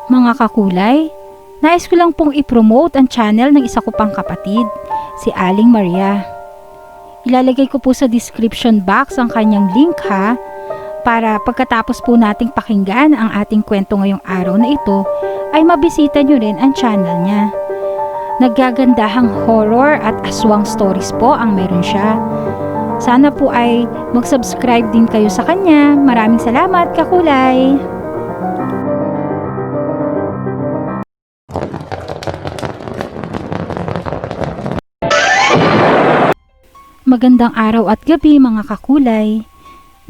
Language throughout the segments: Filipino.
Mga kakulay, nais ko lang pong i-promote ang channel ng isa ko pang kapatid, si Aling Maria. Ilalagay ko po sa description box ang kanyang link ha, para pagkatapos po nating pakinggan ang ating kwento ngayong araw na ito, ay mabisita nyo rin ang channel niya. Naggagandahang horror at aswang stories po ang meron siya. Sana po ay mag-subscribe din kayo sa kanya. Maraming salamat, kakulay! Magandang araw at gabi mga kakulay.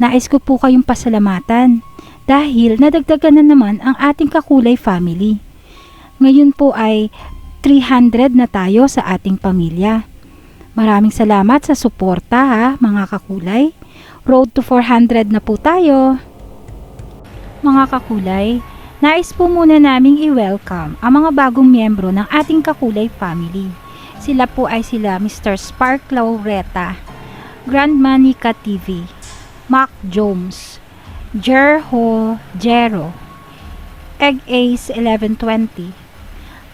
Nais ko po kayong pasalamatan dahil nadagdagan na naman ang ating kakulay family. Ngayon po ay 300 na tayo sa ating pamilya. Maraming salamat sa suporta ha mga kakulay. Road to 400 na po tayo. Mga kakulay, nais po muna naming i-welcome ang mga bagong miyembro ng ating kakulay family. Sila po ay sila Mr. Spark Laureta, Grandma Nika TV, Mac Jones, Jerho Jero, Egg Ace 1120,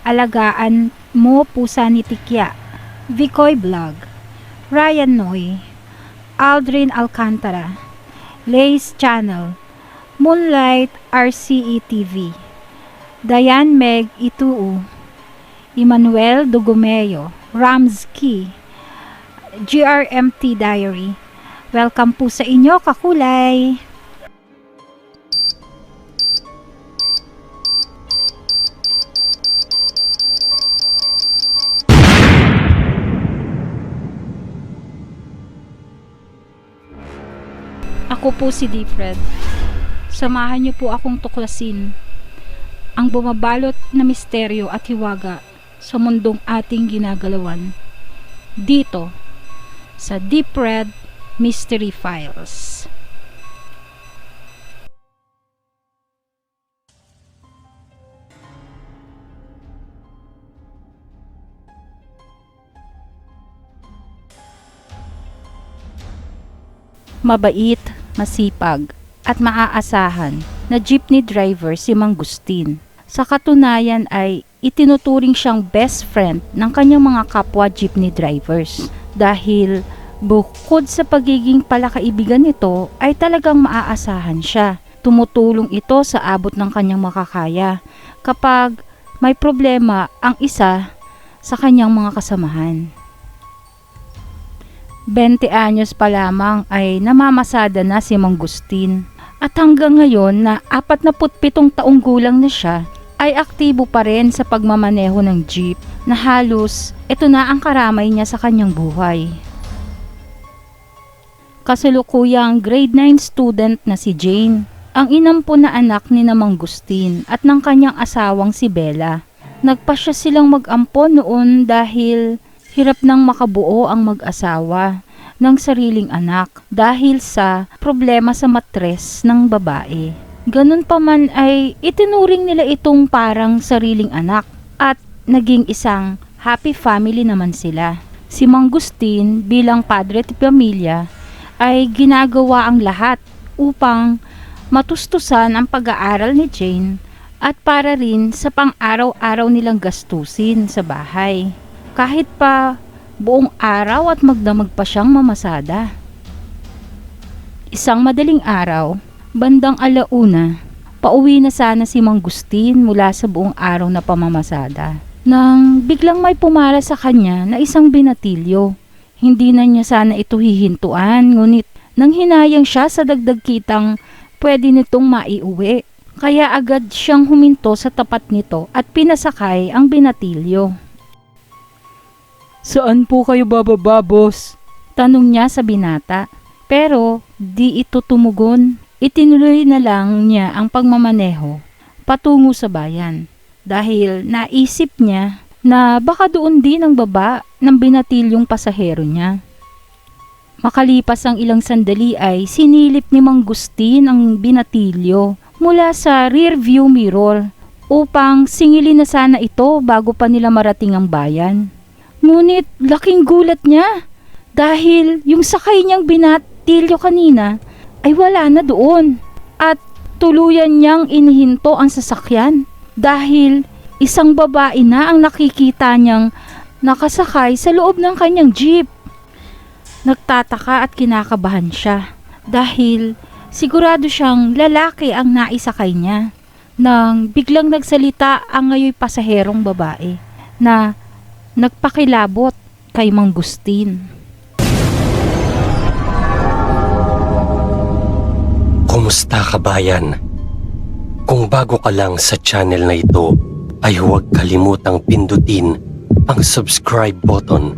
Alagaan Mo Pusa ni Tikya, Vicoy Vlog, Ryan Noy, Aldrin Alcantara, Lace Channel, Moonlight RCE TV, Diane Meg Ituu, Emmanuel Dugumeo, Ramsky, GRMT Diary. Welcome po sa inyo, kakulay! Ako po si Dipred. Samahan niyo po akong tuklasin ang bumabalot na misteryo at hiwaga sa mundong ating ginagalawan. Dito, sa Dipred Mystery Files. Mabait, masipag, at maaasahan na jeepney driver si Mang Gustin. Sa katunayan ay itinuturing siyang best friend ng kanyang mga kapwa jeepney drivers dahil bukod sa pagiging palakaibigan nito ay talagang maaasahan siya. Tumutulong ito sa abot ng kanyang makakaya kapag may problema ang isa sa kanyang mga kasamahan. 20 anyos pa lamang ay namamasada na si Mang Gustin at hanggang ngayon na 47 taong gulang na siya ay aktibo pa rin sa pagmamaneho ng jeep na halos ito na ang karamay niya sa kanyang buhay. Kasalukuyang grade 9 student na si Jane, ang inampun na anak ni Mang Gustin at ng kanyang asawang si Bella. Nagpasya silang mag-ampon noon dahil hirap nang makabuo ang mag-asawa ng sariling anak dahil sa problema sa matres ng babae. Ganun pa man ay itinuring nila itong parang sariling anak at naging isang happy family naman sila. Si Mang Gustin bilang padre de pamilya ay ginagawa ang lahat upang matustusan ang pag-aaral ni Jane at para rin sa pang-araw-araw nilang gastusin sa bahay. Kahit pa buong araw at magdamag pa siyang mamasada. Isang madaling araw, bandang alauna, pauwi na sana si Mang Gustin mula sa buong araw na pamamasada nang biglang may pumara sa kanya na isang binatilyo. Hindi na niya sana ito hihintuan, ngunit nang hinayang siya sa dagdag kitang pwede nitong maiuwi. Kaya agad siyang huminto sa tapat nito at pinasakay ang binatilyo. Saan po kayo bababa, boss? Tanong niya sa binata. Pero di ito tumugon. Itinuloy na lang niya ang pagmamaneho patungo sa bayan. Dahil naisip niya na baka doon din ang baba ng binatilyong pasahero niya. Makalipas ang ilang sandali ay sinilip ni Mang Gustin ang binatilyo mula sa rear view mirror upang singilin na sana ito bago pa nila marating ang bayan. Ngunit laking gulat niya dahil yung sakay niyang binatilyo kanina ay wala na doon at tuluyan niyang inihinto ang sasakyan. dahil isang babae na ang nakikita niyang nakasakay sa loob ng kanyang jeep. Nagtataka at kinakabahan siya dahil sigurado siyang lalaki ang naisakay niya nang biglang nagsalita ang ngayoy pasaherong babae na nagpakilabot kay Mang Gustin. Kumusta kabayan? Kung bago ka lang sa channel na ito, ay huwag kalimutang pindutin ang subscribe button,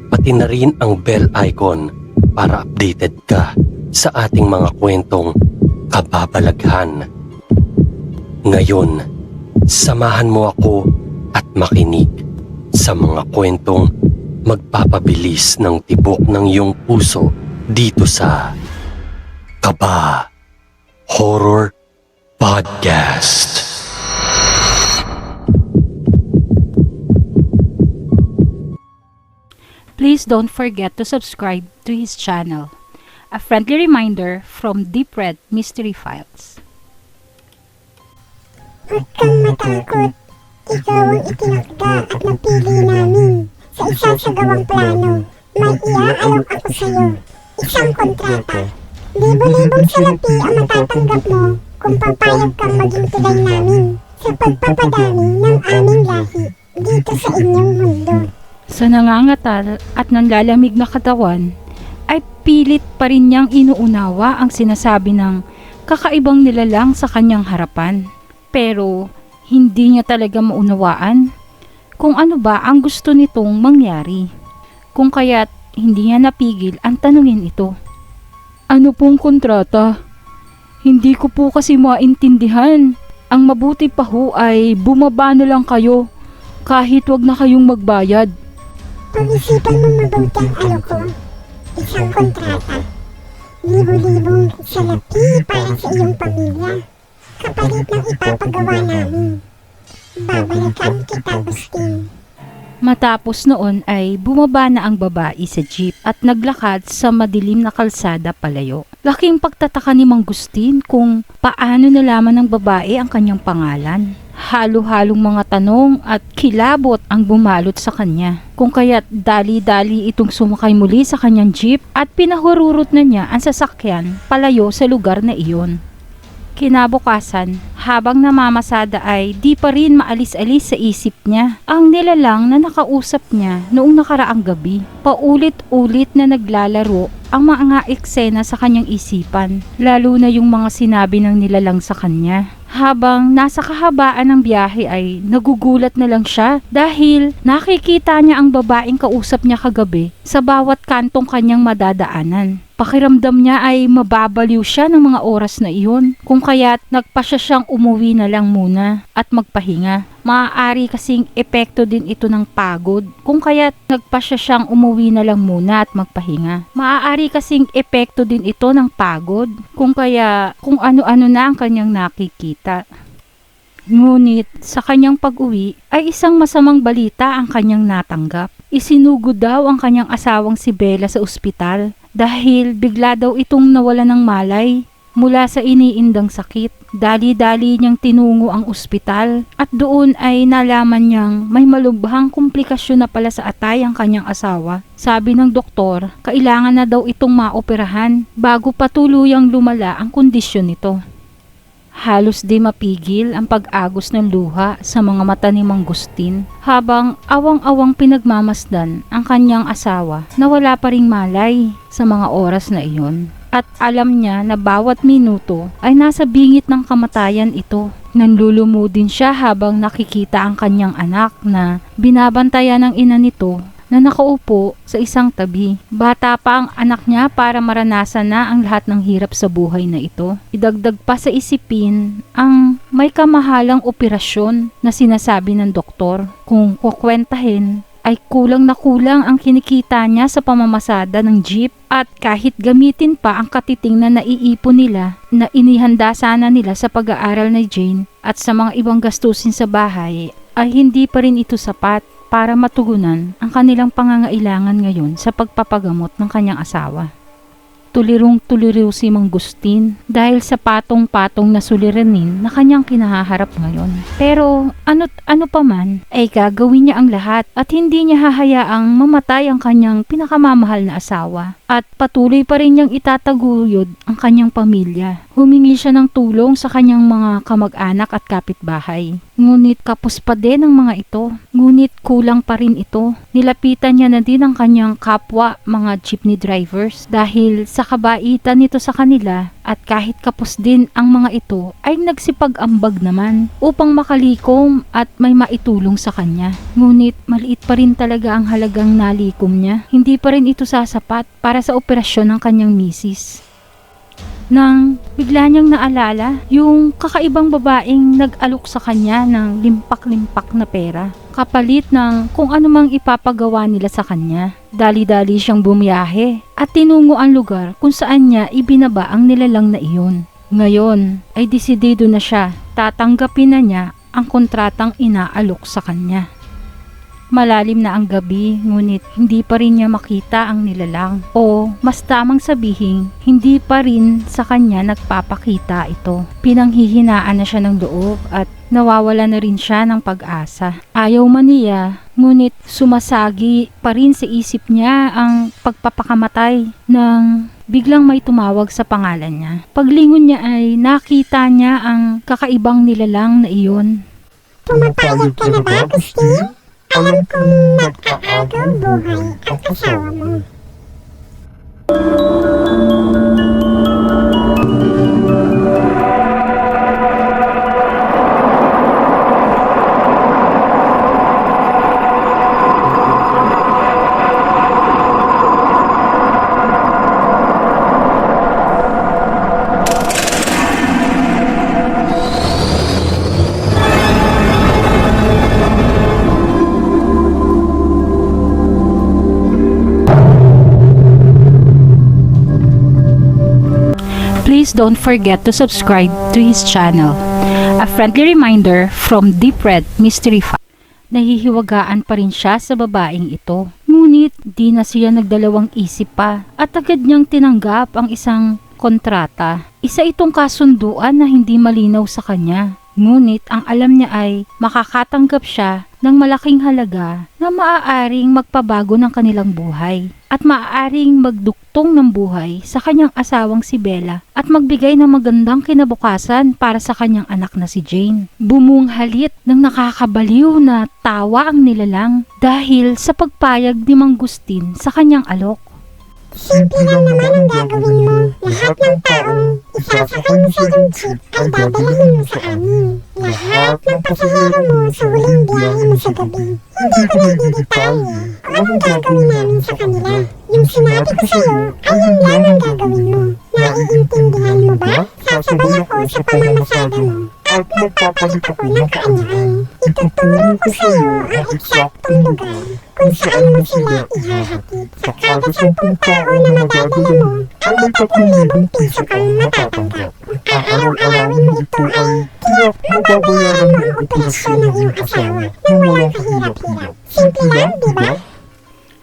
pati na rin ang bell icon para updated ka sa ating mga kwentong kababalaghan. Ngayon, samahan mo ako at makinig sa mga kwentong magpapabilis ng tibok ng iyong puso dito sa Kaba Horror Podcast. Please don't forget to subscribe to his channel. A friendly reminder from Deep Red Mystery Files. Huwag kang matakot. Ikaw ang itinakda at napili namin. Sa isasagawang plano, may iaalok ako sa'yo. Isang kontrata. Libo-libong salapi ang matatanggap mo kung papayag kang maging tulay namin sa pagpapadami ng aming lahi dito sa inyong mundo. Sa nangangatal at nanlalamig na katawan, ay pilit pa rin niyang inuunawa ang sinasabi ng kakaibang nilalang sa kanyang harapan. Pero hindi niya talaga maunawaan kung ano ba ang gusto nitong mangyari. Kung kaya't hindi niya napigil ang tanungin ito. Ano pong kontrata? Hindi ko po kasi maintindihan. Ang mabuti pa ho ay bumaba na lang kayo kahit wag na kayong magbayad. Pag-isipan mo mabuti ang ano ko. Isang kontrata. Libo-libong salapi para sa iyong pamilya. Kapalit ng ipapagawa namin. Babalikan kita, Gustin. Matapos noon ay bumaba na ang babae sa jeep at naglakad sa madilim na kalsada palayo. Laking pagtataka ni Mang Gustin kung paano nalaman ng babae ang kanyang pangalan. Halo-halong mga tanong at kilabot ang bumalot sa kanya. Kung kaya't dali-dali itong sumakay muli sa kanyang jeep at pinahururot na niya ang sasakyan palayo sa lugar na iyon. Kinabukasan, habang namamasada ay di pa rin maalis-alis sa isip niya ang nilalang na nakausap niya noong nakaraang gabi. Paulit-ulit na naglalaro ang mga eksena sa kanyang isipan, lalo na yung mga sinabi ng nilalang sa kanya. Habang nasa kahabaan ng biyahe ay nagugulat na lang siya dahil nakikita niya ang babaeng kausap niya kagabi sa bawat kantong kanyang madadaanan. Pakiramdam niya ay mababaliw siya ng mga oras na iyon, kung kaya't nagpasya siyang umuwi na lang muna at magpahinga. Maaari kasing epekto din ito ng pagod, kung kaya't nagpasya siyang umuwi na lang muna at magpahinga. Maaari kasing epekto din ito ng pagod, kung ano-ano na ang kanyang nakikita. Ngunit sa kanyang pag-uwi ay isang masamang balita ang kanyang natanggap. Isinugod daw ang kanyang asawang si Bella sa ospital dahil bigla daw itong nawala ng malay mula sa iniindang sakit. Dali-dali niyang tinungo ang ospital at doon ay nalaman niyang may malubhang komplikasyon na pala sa atay ang kanyang asawa. Sabi ng doktor, kailangan na daw itong maoperahan bago pa tuluyang lumala ang kondisyon nito. Halos di mapigil ang pag-agos ng luha sa mga mata ni Mang Gustin habang awang-awang pinagmamasdan ang kanyang asawa na wala pa ring malay sa mga oras na iyon. At alam niya na bawat minuto ay nasa bingit ng kamatayan ito. Nanlulumo din siya habang nakikita ang kanyang anak na binabantayan ng ina nito na nakaupo sa isang tabi. Bata pa ang anak niya para maranasan na ang lahat ng hirap sa buhay na ito. Idagdag pa sa isipin ang may kamahalang operasyon na sinasabi ng doktor. Kung kukwentahin ay kulang na kulang ang kinikita niya sa pamamasada ng jeep at kahit gamitin pa ang katiting na naiipon nila na inihanda sana nila sa pag-aaral ni Jane at sa mga ibang gastusin sa bahay ay hindi pa rin ito sapat para matugunan ang kanilang pangangailangan ngayon sa pagpapagamot ng kanyang asawa. Tulirong-tuliro si Mang Gustin dahil sa patong-patong na suliranin na kanyang kinahaharap ngayon. Pero ano pa man ay gagawin niya ang lahat at hindi niya hahayaang mamatay ang kanyang pinakamamahal na asawa. At patuloy pa rin niyang itataguyod ang kanyang pamilya. Humingi siya ng tulong sa kanyang mga kamag-anak at kapitbahay. Ngunit kapos pa din ang mga ito. Ngunit kulang pa rin ito. Nilapitan niya na din ang kanyang kapwa mga jeepney drivers dahil sa kabaitan nito sa kanila at kahit kapos din ang mga ito ay nagsipag-ambag naman upang makalikom at may maitulong sa kanya. Ngunit maliit pa rin talaga ang halagang nalikom niya. Hindi pa rin ito sasapat para sa operasyon ng kanyang misis. Nang bigla niyang naalala yung kakaibang babaeng nag-alok sa kanya ng limpak-limpak na pera kapalit ng kung anumang ipapagawa nila sa kanya. Dali-dali siyang bumiyahe at tinungo ang lugar kung saan niya ibinaba ang nilalang na iyon. Ngayon ay desidido na siya, tatanggapin na niya ang kontratang inaalok sa kanya. Malalim na ang gabi, ngunit hindi pa rin niya makita ang nilalang. O mas tamang sabihin, hindi pa rin sa kanya nagpapakita ito. Pinanghihinaan na siya ng loob at nawawala na rin siya ng pag-asa. Ayaw man niya, ngunit sumasagi pa rin sa isip niya ang pagpapakamatay ng biglang may tumawag sa pangalan niya. Paglingon niya ay nakita niya ang kakaibang nilalang na iyon. Pumapayag ka na ba, Agustin? Alam kong mag-aagaw buhay ang asawa mo. Please don't forget to subscribe to his channel. A friendly reminder from Deep Red Mystery File. Nahihiwagaan pa rin siya sa babaeng ito. Ngunit di na siya nagdalawang isip pa at agad niyang tinanggap ang isang kontrata. Isa itong kasunduan na hindi malinaw sa kanya. Ngunit ang alam niya ay makakatanggap siya ng malaking halaga na maaaring magpabago ng kanilang buhay at maaaring magduktong ng buhay sa kanyang asawang si Bella at magbigay ng magandang kinabukasan para sa kanyang anak na si Jane. Bumunghalit ng nakakabaliw na tawa ang nilalang dahil sa pagpayag ni Mang Gustin sa kanyang alok. Simple lang naman ang gagawin mo. Lahat ng taong isasakay mo sa iyong jeep ay dadalhin mo sa amin. Lahat ng pasahero mo sa huling biyahe mo sa gabi. Hindi ko na i-detalye kung anong gagawin namin sa kanila. Yung sinabi ko sa'yo ay yun lang ang gagawin mo. Naiintindihan mo ba? Sasabay ako sa pamamasada mo at magpapalit ako ng kaanyaan. Ituturo ko sa'yo ang eksaktong lugar kung saan mo sila ihahatid. Sa kada 10 tao na madadala mo, ay may 3,000 piso kang matatanggap. Kung aaraw-arawin mo ito ay tiyak mababayaran mo ang operasyon ng iyong asawa nang walang kahirap-hirap. Simple lang, di ba?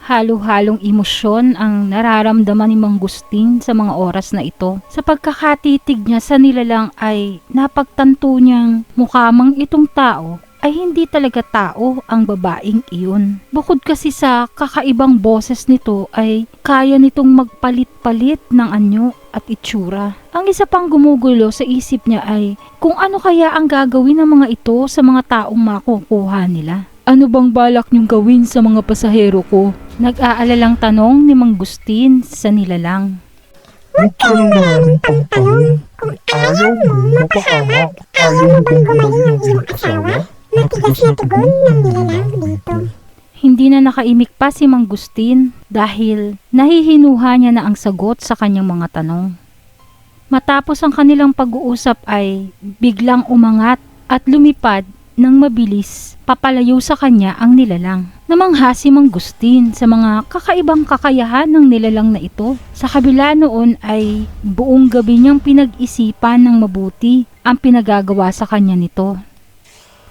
Halo-halong emosyon ang nararamdaman ni Mang Gustin sa mga oras na ito. Sa pagkakatitig niya sa nilalang ay napagtanto niyang mukhamang itong tao ay hindi talaga tao ang babaeng iyon. Bukod kasi sa kakaibang boses nito ay kaya nitong magpalit-palit ng anyo at itsura. Ang isa pang gumugulo sa isip niya ay kung ano kaya ang gagawin ng mga ito sa mga taong makukuha nila. Ano bang balak niyong gawin sa mga pasahero ko? Nag-aalalang tanong ni Mang Gustin sa nilalang. Huwag kang maraming pagtanong. Kung ayaw mo mapahamak, ayaw mo bang gumaling ang iyong asawa? Matigas na tugon ng nilalang dito. Hindi na nakaimik pa si Mang Gustin dahil nahihinuha niya na ang sagot sa kanyang mga tanong. Matapos ang kanilang pag-uusap ay biglang umangat at lumipad nang mabilis papalayo sa kanya ang nilalang. Namangha si Mang Gustin sa mga kakaibang kakayahan ng nilalang na ito. Sa kabila noon ay buong gabi niyang pinag-isipan ng mabuti ang pinagagawa sa kanya nito.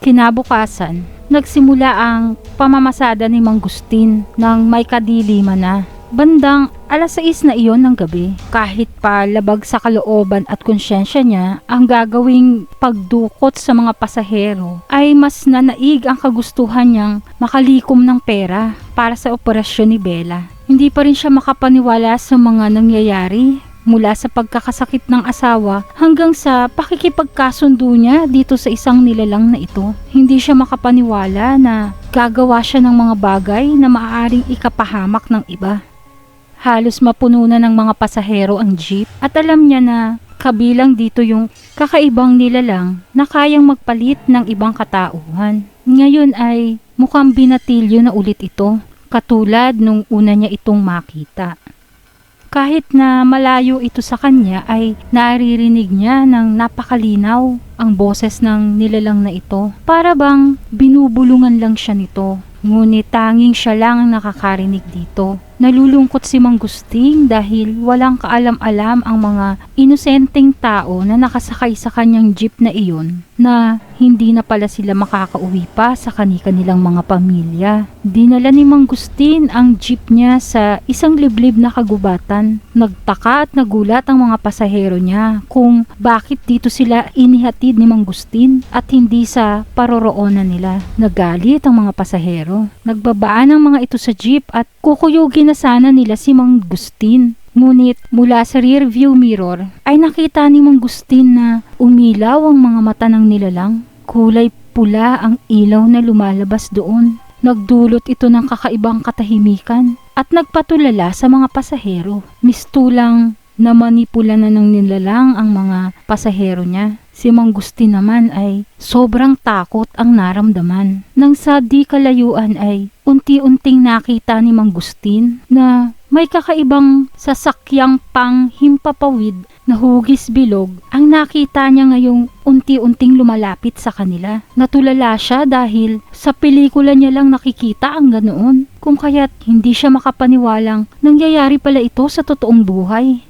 Kinabukasan, nagsimula ang pamamasada ni Mang Gustin nang may kadiliman na. Bandang 6:00 na iyon ng gabi. Kahit pa labag sa kalooban at konsyensya niya, ang gagawing pagdukot sa mga pasahero ay mas nanaig ang kagustuhan niyang makalikom ng pera para sa operasyon ni Bella. Hindi pa rin siya makapaniwala sa mga nangyayari mula sa pagkakasakit ng asawa hanggang sa pakikipagkasundo niya dito sa isang nilalang na ito. Hindi siya makapaniwala na gagawa siya ng mga bagay na maaaring ikapahamak ng iba. Halos mapuno na ng mga pasahero ang jeep at alam niya na kabilang dito yung kakaibang nilalang na kayang magpalit ng ibang katauhan. Ngayon ay mukhang binatilyo na ulit ito, katulad nung una niya itong makita. Kahit na malayo ito sa kanya ay naririnig niya ng napakalinaw ang boses ng nilalang na ito. Para bang binubulungan lang siya nito, ngunit tanging siya lang ang nakakarinig dito. Nalulungkot si Mang Gusting dahil walang kaalam-alam ang mga inosenteng tao na nakasakay sa kanyang jeep na iyon na hindi na pala sila makakauwi pa sa kani-kanilang mga pamilya. Dinala ni Mang Gustin ang jeep niya sa isang liblib na kagubatan. Nagtaka at nagulat ang mga pasahero niya kung bakit dito sila inihatid ni Mang Gustin at hindi sa paroroonan nila. Nagalit ang mga pasahero. Nagbabaan ang mga ito sa jeep at kukuyugin na sana nila si Mang Gustin. Ngunit mula sa rear view mirror ay nakita ni Mang Gustin na umilaw ang mga mata ng nilalang. Kulay pula ang ilaw na lumalabas doon. Nagdulot ito ng kakaibang katahimikan at nagpatulala sa mga pasahero. Mistulang na manipula na ng nilalang ang mga pasahero niya. Si Mang Gustin naman ay sobrang takot ang naramdaman. Nang sa di kalayuan ay unti-unting nakita ni Mang Gustin na may kakaibang sasakyang panghimpapawid na hugis bilog ang nakita niya ngayong unti-unting lumalapit sa kanila. Natulala siya dahil sa pelikula niya lang nakikita ang ganoon, kung kaya't hindi siya makapaniwalang nangyayari pala ito sa totoong buhay.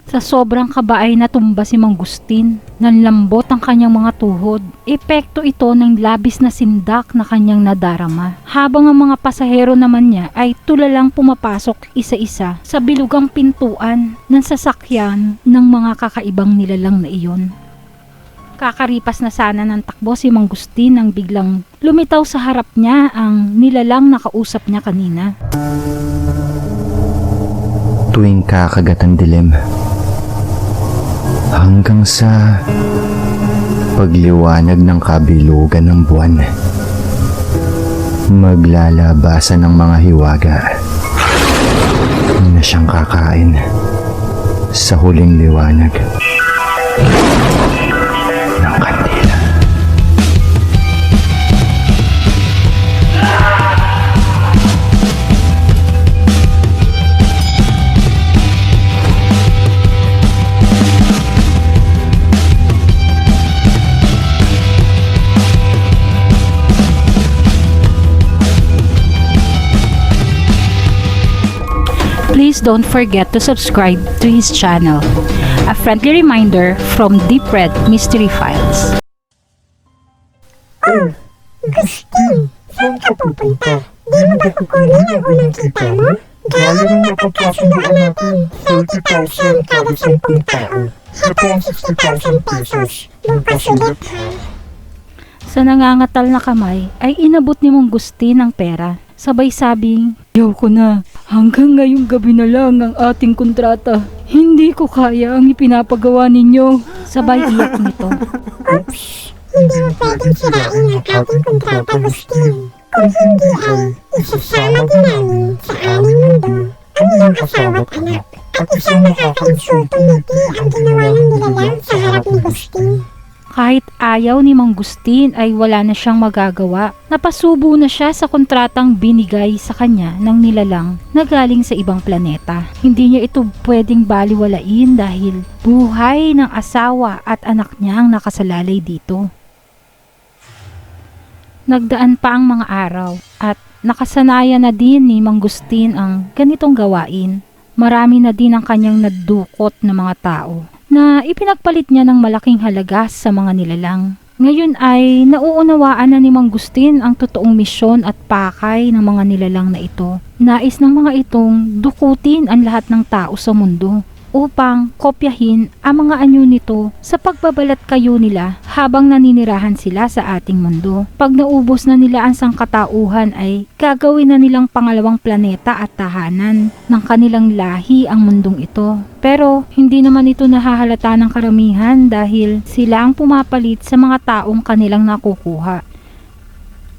Sa sobrang kaba ay natumba si Mang Gustin. Nanlambot ang kanyang mga tuhod. Epekto ito ng labis na sindak na kanyang nadarama. Habang ang mga pasahero naman niya ay tulalang pumapasok isa-isa sa bilugang pintuan ng sasakyan ng mga kakaibang nilalang na iyon. Kakaripas na sana ng takbo si Mang Gustin nang biglang lumitaw sa harap niya ang nilalang na kausap niya kanina. Tuwing kakagat ang dilim, hanggang sa pagliwanag ng kabilugan ng buwan, maglalabasan ng mga hiwaga na siyang kakain sa huling liwanag ng kandila. Please don't forget to subscribe to his channel. A friendly reminder from Deep Red Mystery Files. Oh, Gustin, saan ka pupunta? Di mo ba kukunin ang unang kita mo? Gaya ng napagkasundoan natin, 30,000 kada 10 tao. Hato ang 60,000 pesos. Bukas ulit, ha? Sa nangangatal na kamay ay inabot ni Mang Gustin ang pera. Sabay sabing, "Yaw ko na, hanggang ngayong gabi na lang ang ating kontrata. Hindi ko kaya ang ipinapagawa ninyo." Sabay iyak nito. Oops, hindi mo pwedeng sirain ang ating kontrata, Gustin. Kung hindi ay isasama din namin sa aming mundo ang iyong asawa at anak. At isang nakakainsultong ngiti ang ginawa ng nilalang sa harap ni Gustin. Kahit ayaw ni Mang Gustin ay wala na siyang magagawa. Napasubo na siya sa kontratang binigay sa kanya ng nilalang na galing sa ibang planeta. Hindi niya ito pwedeng baliwalain dahil buhay ng asawa at anak niya ang nakasalalay dito. Nagdaan pa ang mga araw at nakasanayan na din ni Mang Gustin ang ganitong gawain. Marami na din ang kanyang nadukot na mga tao na ipinagpalit niya ng malaking halaga sa mga nilalang. Ngayon ay nauunawaan na ni Mang Gustin ang totoong misyon at pakay ng mga nilalang na ito. Nais ng mga itong dukutin ang lahat ng tao sa mundo upang kopyahin ang mga anyo nito sa pagbabalat kayo nila habang naninirahan sila sa ating mundo. Pag naubos na nila ang sangkatauhan ay gagawin na nilang pangalawang planeta at tahanan ng kanilang lahi ang mundong ito. Pero hindi naman ito nahahalata ng karamihan dahil sila ang pumapalit sa mga taong kanilang nakukuha.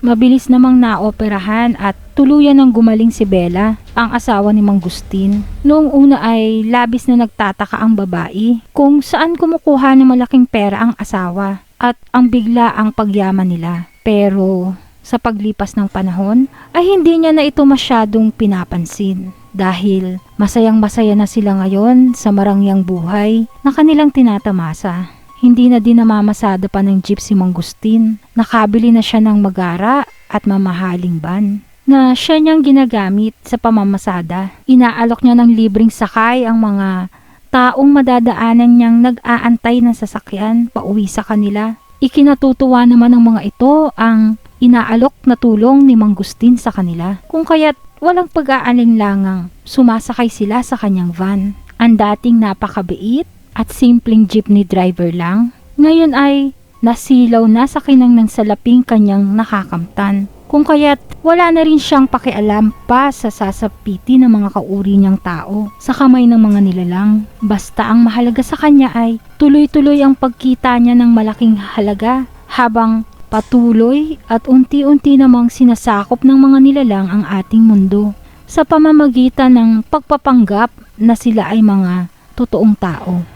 Mabilis namang naoperahan at tuluyan ng gumaling si Bella, ang asawa ni Mang Gustin. Noong una ay labis na nagtataka ang babae kung saan kumukuha ng malaking pera ang asawa at ang bigla ang pagyaman nila. Pero sa paglipas ng panahon ay hindi niya na ito masyadong pinapansin dahil masayang-masaya na sila ngayon sa marangyang buhay na kanilang tinatamasa. Hindi na din namamasada pa ng jeep si Mang Gustin. Nakabili na siya ng magara at mamahaling van na siya niyang ginagamit sa pamamasada. Inaalok niya ng libreng sakay ang mga taong madadaanan niyang nag-aantay ng sasakyan pauwi sa kanila. Ikinatutuwa naman ng mga ito ang inaalok na tulong ni Mang Gustin sa kanila. Kung kaya't walang pag-aalinlangang sumasakay sila sa kanyang van. Ang dating napakabiit at simpleng jeepney driver lang, ngayon ay nasilaw na sa kinang ng salaping kanyang nakakamtan. Kung kaya't wala na rin siyang pakialam pa sa sasapiti ng mga kauri niyang tao sa kamay ng mga nilalang. Basta ang mahalaga sa kanya ay tuloy-tuloy ang pagkita niya ng malaking halaga habang patuloy at unti-unti namang sinasakop ng mga nilalang ang ating mundo sa pamamagitan ng pagpapanggap na sila ay mga totoong tao.